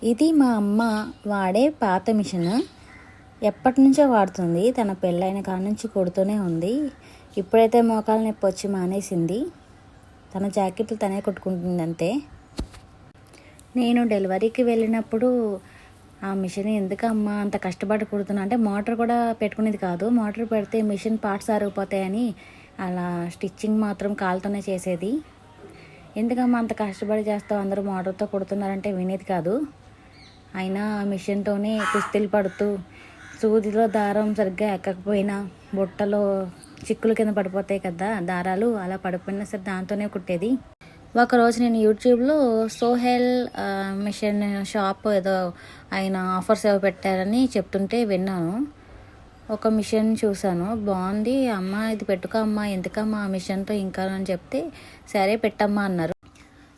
ఇది మా అమ్మ వాడే పాత మిషన్. ఎప్పటి నుంచో వాడుతుంది. తన పెళ్ళైన కాడ నుంచి కుడుతూనే ఉంది. ఇప్పుడైతే మోకాలు నొప్పి వచ్చి మానేసింది. తన జాకెట్లు తనే కుట్టుకుంటుంది అంతే. నేను డెలివరీకి వెళ్ళినప్పుడు ఆ మిషన్ ఎందుకమ్మా అంత కష్టపడి కుడుతున్నా అంటే మోటార్ కూడా పెట్టుకునేది కాదు. మోటార్ పెడితే మిషన్ పార్ట్స్ అరిగిపోతాయని అలా స్టిచ్చింగ్ మాత్రం కాలుతోనే చేసేది. ఎందుకమ్మా అంత కష్టపడి చేస్తావు, అందరూ మోటార్తో కుడుతున్నారంటే వినేది కాదు. అయినా మిషన్తోనే కుస్తీలు పడుతూ సూదిలో దారం సరిగ్గా ఎక్కకపోయినా బుట్టలో చిక్కులు కింద పడిపోతాయి కదా దారాలు, అలా పడిపోయినా సరే దాంతోనే కుట్టేది. ఒకరోజు నేను యూట్యూబ్లో సోహెల్ మిషన్ షాప్ ఏదో ఆయన ఆఫర్స్ ఏవో పెట్టారని చెప్తుంటే విన్నాను. ఒక మిషన్ చూశాను, బాగుంది. అమ్మ ఇది పెట్టుకో అమ్మా, ఎందుకమ్మా ఆ మిషన్తో ఇంకా అని చెప్తే సరే పెట్టమ్మా అన్నారు.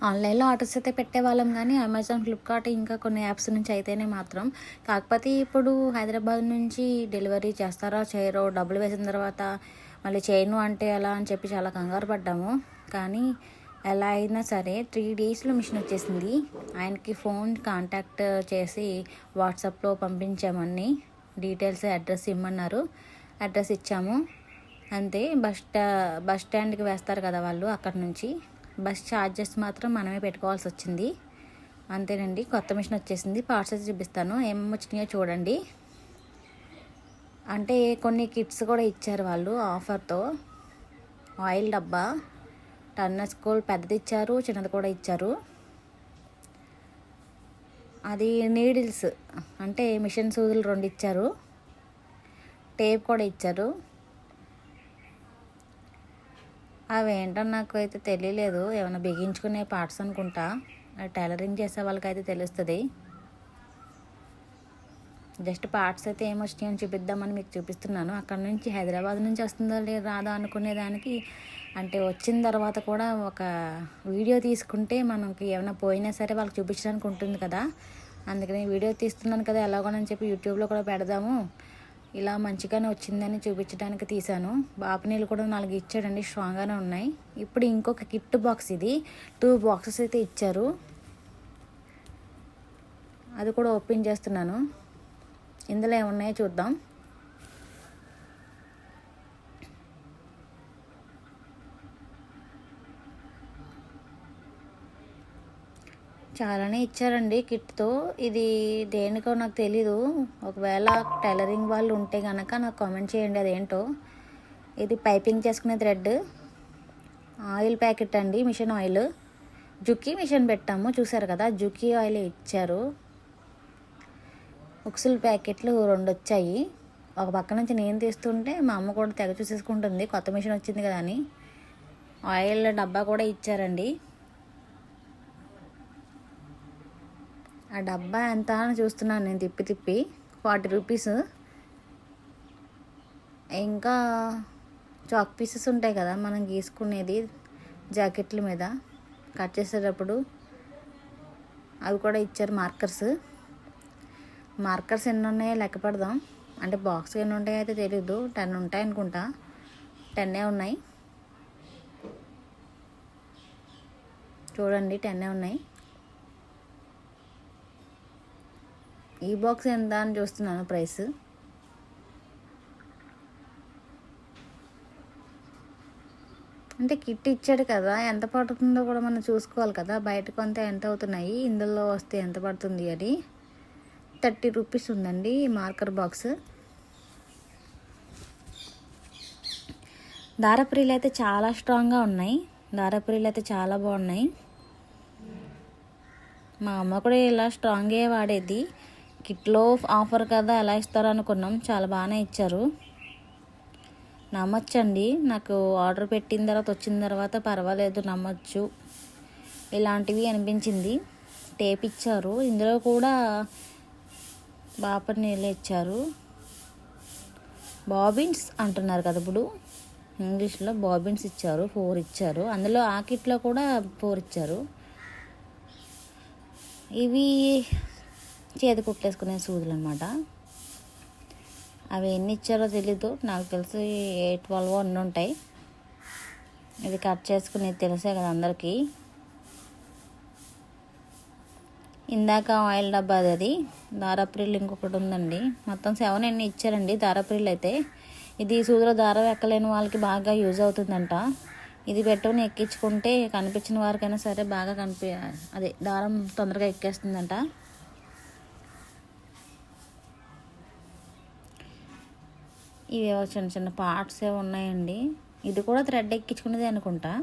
ఆన్లైన్లో ఆర్డర్స్ అయితే పెట్టేవాళ్ళం, కానీ అమెజాన్, ఫ్లిప్కార్ట్ ఇంకా కొన్ని యాప్స్ నుంచి అయితేనే మాత్రం. కాకపోతే ఇప్పుడు హైదరాబాద్ నుంచి డెలివరీ చేస్తారో చేయరో, డబ్బులు వేసిన తర్వాత మళ్ళీ చేయను అంటే ఎలా అని చెప్పి చాలా కంగారు పడ్డాము. కానీ ఎలా అయినా సరే 3 డేస్లో మిషన్ వచ్చేసింది. ఆయనకి ఫోన్ కాంటాక్ట్ చేసి వాట్సాప్లో పంపించామని డీటెయిల్స్, అడ్రస్ ఇమ్మన్నారు. అడ్రస్ ఇచ్చాము అంతే. బస్ స్టాండ్కి వేస్తారు కదా వాళ్ళు, అక్కడ నుంచి బస్ ఛార్జెస్ మాత్రం మనమే పెట్టుకోవాల్సి వచ్చింది. అంతేనండి, కొత్త మిషన్ వచ్చేసింది. పార్ట్స్ అయితే చూపిస్తాను, ఏమేమి వచ్చినాయో చూడండి. అంటే కొన్ని కిట్స్ కూడా ఇచ్చారు వాళ్ళు ఆఫర్తో. ఆయిల్ డబ్బా, టర్నర్ స్కూల్ పెద్దది ఇచ్చారు, చిన్నది కూడా ఇచ్చారు. అది నీడిల్స్ అంటే మిషన్ సూదులు 2 ఇచ్చారు. టేప్ కూడా ఇచ్చారు. అవేంటో నాకు అయితే తెలియలేదు, ఏమైనా బిగించుకునే పార్ట్స్ అనుకుంటా. టైలరింగ్ చేసే వాళ్ళకైతే తెలుస్తుంది. జస్ట్ పార్ట్స్ అయితే ఏమొచ్చినాయని చూపిద్దామని మీకు చూపిస్తున్నాను. అక్కడ నుంచి హైదరాబాద్ నుంచి వస్తుందో లేదు రాదా అనుకునేదానికి, అంటే వచ్చిన తర్వాత కూడా ఒక వీడియో తీసుకుంటే మనకి ఏమైనా పోయినా సరే వాళ్ళకి చూపించడానికి ఉంటుంది కదా. అందుకని వీడియో తీస్తున్నాను కదా ఎలాగోనని చెప్పి యూట్యూబ్లో కూడా పెడదాము, ఇలా మంచిగానే వచ్చిందని చూపించడానికి తీశాను. బాపనీళ్ళు కూడా 4 ఇచ్చాడండి, స్ట్రాంగ్గానే ఉన్నాయి. ఇప్పుడు ఇంకొక కిట్ బాక్స్, ఇది 2 బాక్సెస్ అయితే ఇచ్చారు. అది కూడా ఓపెన్ చేస్తున్నాను. ఇందులో ఏమున్నాయో చూద్దాం. చాలానే ఇచ్చారండి కిట్తో. ఇది దేనికో నాకు తెలీదు. ఒకవేళ టైలరింగ్ వాళ్ళు ఉంటే కనుక నాకు కామెంట్ చేయండి అదేంటో. ఇది పైపింగ్ చేసుకునే థ్రెడ్, ఆయిల్ ప్యాకెట్ అండి, మిషన్ ఆయిల్. జుకీ మిషన్ పెట్టాము చూసారు కదా, జుకీ ఆయిల్ ఇచ్చారు. ఉక్సుల ప్యాకెట్లు 2 వచ్చాయి. ఒక పక్క నుంచి నేను తీస్తుంటే మా అమ్మ కూడా తెగ చూసేసుకుంటుంది, కొత్త మిషన్ వచ్చింది కదా అని. ఆయిల్ డబ్బా కూడా ఇచ్చారండి. ఆ డబ్బా ఎంత అని చూస్తున్నాను నేను తిప్పి 40 రూపీస్. ఇంకా చాక్ పీసెస్ ఉంటాయి కదా మనం గీసుకునేది జాకెట్ల మీద కట్ చేసేటప్పుడు, అవి కూడా ఇచ్చారు. మార్కర్స్ ఎన్ని ఉన్నాయో లెక్క పెడదాం. అంటే బాక్స్ ఎన్ని ఉంటాయో అయితే తెలీదు, 10 ఉంటాయి అనుకుంటా. 10 ఉన్నాయి చూడండి, 10 ఉన్నాయి. ఈ బాక్స్ ఎంత అని చూస్తున్నాను ప్రైస్. అంటే కిట్ ఇచ్చాడు కదా, ఎంత పడుతుందో కూడా మనం చూసుకోవాలి కదా. బయట కొంత ఎంత అవుతున్నాయి, ఇందులో వస్తే ఎంత పడుతుంది అని. 30 రూపీస్ ఉందండి ఈ మార్కర్ బాక్స్. దారపురీలు అయితే చాలా స్ట్రాంగ్గా ఉన్నాయి. దారపురీలు అయితే చాలా బాగున్నాయి. మా అమ్మ కూడా ఇలా స్ట్రాంగే వాడేది. కిట్లో ఆఫర్ కదా ఎలా ఇస్తారో అనుకున్నాం, చాలా బాగానే ఇచ్చారు. నమ్మొచ్చండి, నాకు ఆర్డర్ పెట్టిన తర్వాత వచ్చిన తర్వాత పర్వాలేదు, నమ్మొచ్చు ఇలాంటివి అనిపించింది. టేప్ ఇచ్చారు, ఇందులో కూడా బాపర్ నీళ్ళు ఇచ్చారు. బాబిన్స్ అంటున్నారు కదా ఇప్పుడు ఇంగ్లీష్లో, బాబిన్స్ ఇచ్చారు. 4 ఇచ్చారు. అందులో ఆ కిట్లో కూడా 4 ఇచ్చారు. ఇవి చేతి కుట్టేసుకునే సూదులు అనమాట. అవి ఎన్ని ఇచ్చారో తెలీదు, నాకు తెలిసి 8-12 అన్నీ ఉంటాయి. ఇది కట్ చేసుకునేది తెలిసే కదా అందరికీ. ఇందాక ఆయిల్ డబ్బా అది దారాప్రిల్ ఇంకొకటి ఉందండి. మొత్తం 7 ఎన్ని ఇచ్చారండి దారాప్రిల్ అయితే. ఇది సూదిలో దారం ఎక్కలేని వాళ్ళకి బాగా యూజ్ అవుతుందంట. ఇది పెట్టుకుని ఎక్కించుకుంటే కనిపించిన వారికైనా సరే బాగా అదే దారం తొందరగా ఎక్కేస్తుందంట. ఇవేవో చిన్న చిన్న పార్ట్స్ ఏవో ఉన్నాయండి. ఇది కూడా థ్రెడ్ ఎక్కించుకునేది అనుకుంటా.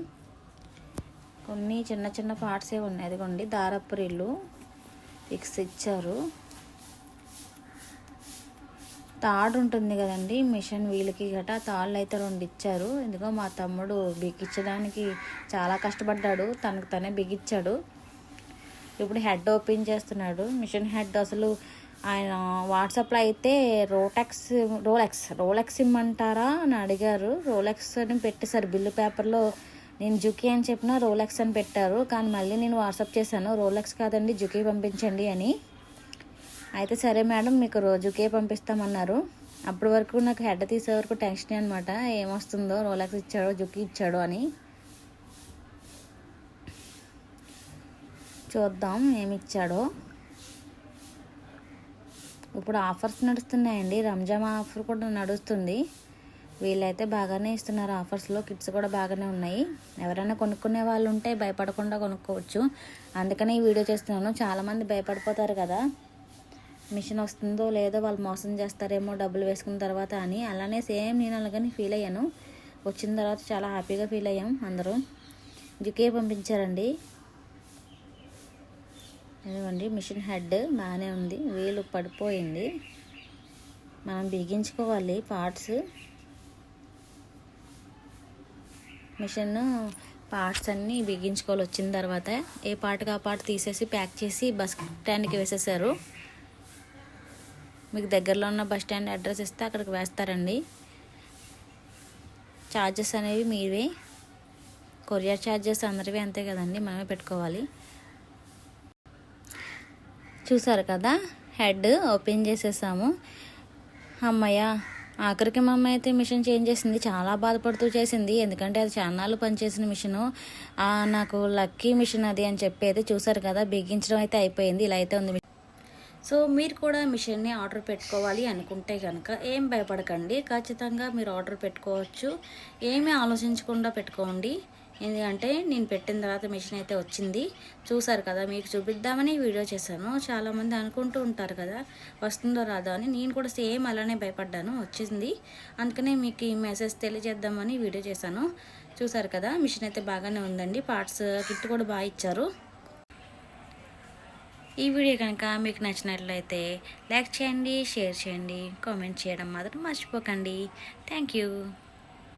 కొన్ని చిన్న చిన్న పార్ట్స్ ఏవి ఉన్నాయి. అదిగోండి దారపురిల్లు ఫిక్స్ ఇచ్చారు. తాడు ఉంటుంది కదండి మిషన్ వీళ్ళకి గట, తాళ్ళు అయితే 2 ఇచ్చారు. ఎందుకో మా తమ్ముడు బిగించడానికి చాలా కష్టపడ్డాడు, తనకు తనే బిగించాడు. ఇప్పుడు హెడ్ ఓపెన్ చేస్తున్నాడు. మిషన్ హెడ్ అసలు ఆయన వాట్సాప్లో అయితే రోలెక్స్ ఇమ్మంటారా అని అడిగారు. రోలెక్స్ అని పెట్టేశారు బిల్లు పేపర్లో. నేను జుకీ అని చెప్పినా రోలెక్స్ అని పెట్టారు. కానీ మళ్ళీ నేను వాట్సాప్ చేశాను, రోలెక్స్ కాదండి జుకీ పంపించండి అని. అయితే సరే మేడం మీకు జుకే పంపిస్తామన్నారు. అప్పటి వరకు నాకు హెడ్ తీసే వరకు టెన్షన్ అనమాట, ఏమొస్తుందో, రోలెక్స్ ఇచ్చాడో జుకీ ఇచ్చాడో అని. చూద్దాం ఏమి ఇచ్చాడో. ఇప్పుడు ఆఫర్స్ నడుస్తున్నాయండి, రంజాన్ ఆఫర్ కూడా నడుస్తుంది. వీళ్ళైతే బాగానే ఇస్తున్నారు ఆఫర్స్లో. కిట్స్ కూడా బాగానే ఉన్నాయి. ఎవరైనా కొనుక్కునే వాళ్ళు ఉంటే భయపడకుండా కొనుక్కోవచ్చు. అందుకనే ఈ వీడియో చేస్తున్నాను. చాలామంది భయపడిపోతారు కదా, మిషన్ వస్తుందో లేదో వాళ్ళు మోసం చేస్తారేమో డబ్బులు వేసుకున్న తర్వాత అని. అలానే సేమ్ నేను అలాగని ఫీల్ అయ్యాను. వచ్చిన తర్వాత చాలా హ్యాపీగా ఫీల్ అయ్యాం అందరూ. జుకే పంపించారండి. ఇదిగోండి మిషన్ హెడ్ బాగానే ఉంది. వీలు పడిపోయింది, మనం బిగించుకోవాలి పార్ట్స్. మిషన్ పార్ట్స్ అన్నీ బిగించుకోవాలి. వచ్చిన తర్వాత ఏ పార్ట్కి ఆ పార్ట్ తీసేసి ప్యాక్ చేసి బస్ స్టాండ్కి వేసేసారు. మీకు దగ్గరలో ఉన్న బస్ స్టాండ్ అడ్రస్ ఇస్తే అక్కడికి వేస్తారండి. ఛార్జెస్ అనేవి మీవే, కొరియర్ ఛార్జెస్ అందరివి అంతే కదండి, మనమే పెట్టుకోవాలి. చూసారు కదా, హెడ్ ఓపెన్ చేసేసాము. అమ్మయ్య, ఆఖరికి మా అమ్మ అయితే మిషన్ చేంజ్ చేసింది. చాలా బాధపడుతూ చేసింది, ఎందుకంటే అది చాన్నాళ్ళు పనిచేసిన మిషను. నాకు లక్కీ మిషన్ అది అని చెప్పేది. చూసారు కదా, బిగించడం అయితే అయిపోయింది. ఇలా అయితే ఉంది. సో మీరు కూడా మిషన్ని ఆర్డర్ పెట్టుకోవాలి అనుకుంటే కనుక ఏం భయపడకండి, ఖచ్చితంగా మీరు ఆర్డర్ పెట్టుకోవచ్చు. ఏమీ ఆలోచించకుండా పెట్టుకోండి. ఎందుకంటే నేను పెట్టిన తర్వాత మిషన్ అయితే వచ్చింది. చూసారు కదా, మీకు చూపిద్దామని వీడియో చేశాను. చాలామంది అనుకుంటూ ఉంటారు కదా వస్తుందో రాదో అని. నేను కూడా సేమ్ అలానే భయపడ్డాను, వచ్చింది. అందుకనే మీకు ఈ మెసేజ్ తెలియజేద్దామని వీడియో చేశాను. చూసారు కదా, మిషన్ అయితే బాగానే ఉందండి. పార్ట్స్ కిట్ కూడా బాగా ఇచ్చారు. ఈ వీడియో కనుక మీకు నచ్చినట్లయితే లైక్ చేయండి, షేర్ చేయండి, కామెంట్ చేయడం మాత్రం మర్చిపోకండి. Thank you.